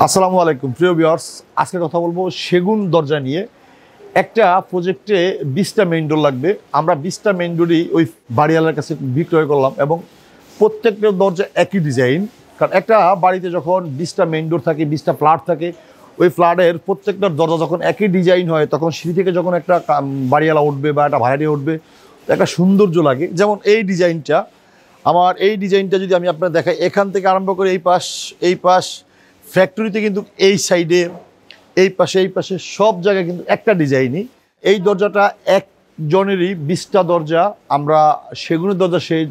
আসসালামু আলাইকুম প্রিয় ভিউয়ার্স, আজকে কথা বলবো সেগুন দরজা নিয়ে। একটা প্রজেক্টে 20টা মেইন ডোর লাগবে। আমরা 20টা মেইন ডোরই ওই বাড়িওয়ালার কাছে বিক্রয় করলাম এবং প্রত্যেকটা দরজা একই ডিজাইন। কারণ একটা বাড়িতে যখন 20টা মেইন ডোর থাকে, 20টা ফ্ল্যাট থাকে, ওই ফ্ল্যাটের প্রত্যেকটা দরজা যখন একই ডিজাইন হয় তখন সিঁড়ি থেকে যখন একটা বাড়িওয়ালা উঠবে বা একটা ভাড়াটিয়া উঠবে একটা সৌন্দর্য লাগে। যেমন এই ডিজাইনটা, আমার এই ডিজাইনটা যদি আমি আপনার দেখাই, এখান থেকে আরম্ভ করে এই পাশ ফ্যাক্টরিতে কিন্তু এই সাইডে এই পাশে সব জায়গায় কিন্তু একটা ডিজাইনই। এই দরজাটা একজনেরই 20টা দরজা। আমরা সেগুনের দরজা সেই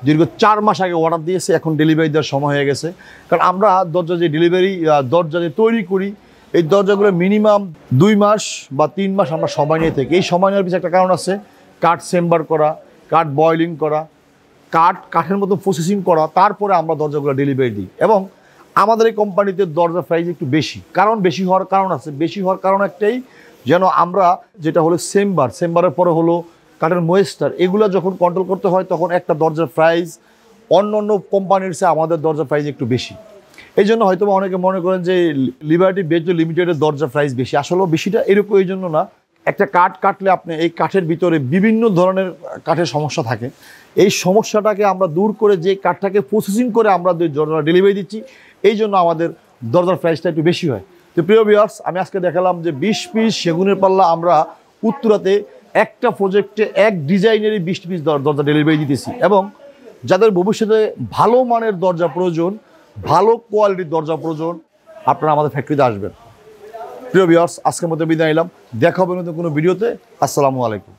দীর্ঘ 4 মাস আগে অর্ডার দিয়েছে, এখন ডেলিভারি দেওয়ার সময় হয়ে গেছে। কারণ আমরা দরজা যে তৈরি করি, এই দরজাগুলো মিনিমাম 2 মাস বা 3 মাস আমরা সময় নিয়ে থাকি। এই সময় নেওয়ার পিছনে একটা কারণ আছে, কাঠ চেম্বার করা, কাঠ বয়লিং করা, কাঠের মতো প্রসেসিং করা, তারপরে আমরা দরজাগুলো ডেলিভারি দিই। এবং আমাদের এই কোম্পানিতে দরজা প্রাইস একটু বেশি। বেশি হওয়ার কারণ আছে, বেশি হওয়ার কারণ একটাই, যেন আমরা যেটা হলো চেম্বারের পরে হলো কাঠের ময়েস্টার, এগুলো যখন কন্ট্রোল করতে হয় তখন একটা দরজার প্রাইস অন্য কোম্পানির চেয়ে আমাদের দরজার প্রাইস একটু বেশি। এই জন্য হয়তো অনেকে মনে করেন যে লিবার্টি বেজ লিমিটেডের দরজা প্রাইস বেশি। আসলেও বেশিটা এরকম এই জন্য না, একটা কাঠ কাটলে আপনি এই কাঠের ভিতরে বিভিন্ন ধরনের কাঠের সমস্যা থাকে। এই সমস্যাটাকে আমরা দূর করে যে কাঠটাকে প্রসেসিং করে আমরা দরজা ডেলিভারি দিচ্ছি, এই জন্য আমাদের দরজার প্রাইসটা একটু বেশি হয়। তো প্রিয় ভিউয়ার্স, আমি আজকে দেখালাম যে 20 পিস সেগুনের পাল্লা আমরা উত্তরাতে একটা প্রজেক্টে এক ডিজাইনেরই 20 পিস দরজা ডেলিভারি দিতেছি। এবং যাদের ভবিষ্যতে ভালো মানের দরজা প্রয়োজন, ভালো কোয়ালিটির দরজা প্রয়োজন, আপনারা আমাদের ফ্যাক্টরিতে আসবেন। প্রিয় ভিউয়ার্স, আজকের মতো বিদায় নিলাম। দেখা হবে নতুন কোনো ভিডিওতে। আসসালামু আলাইকুম।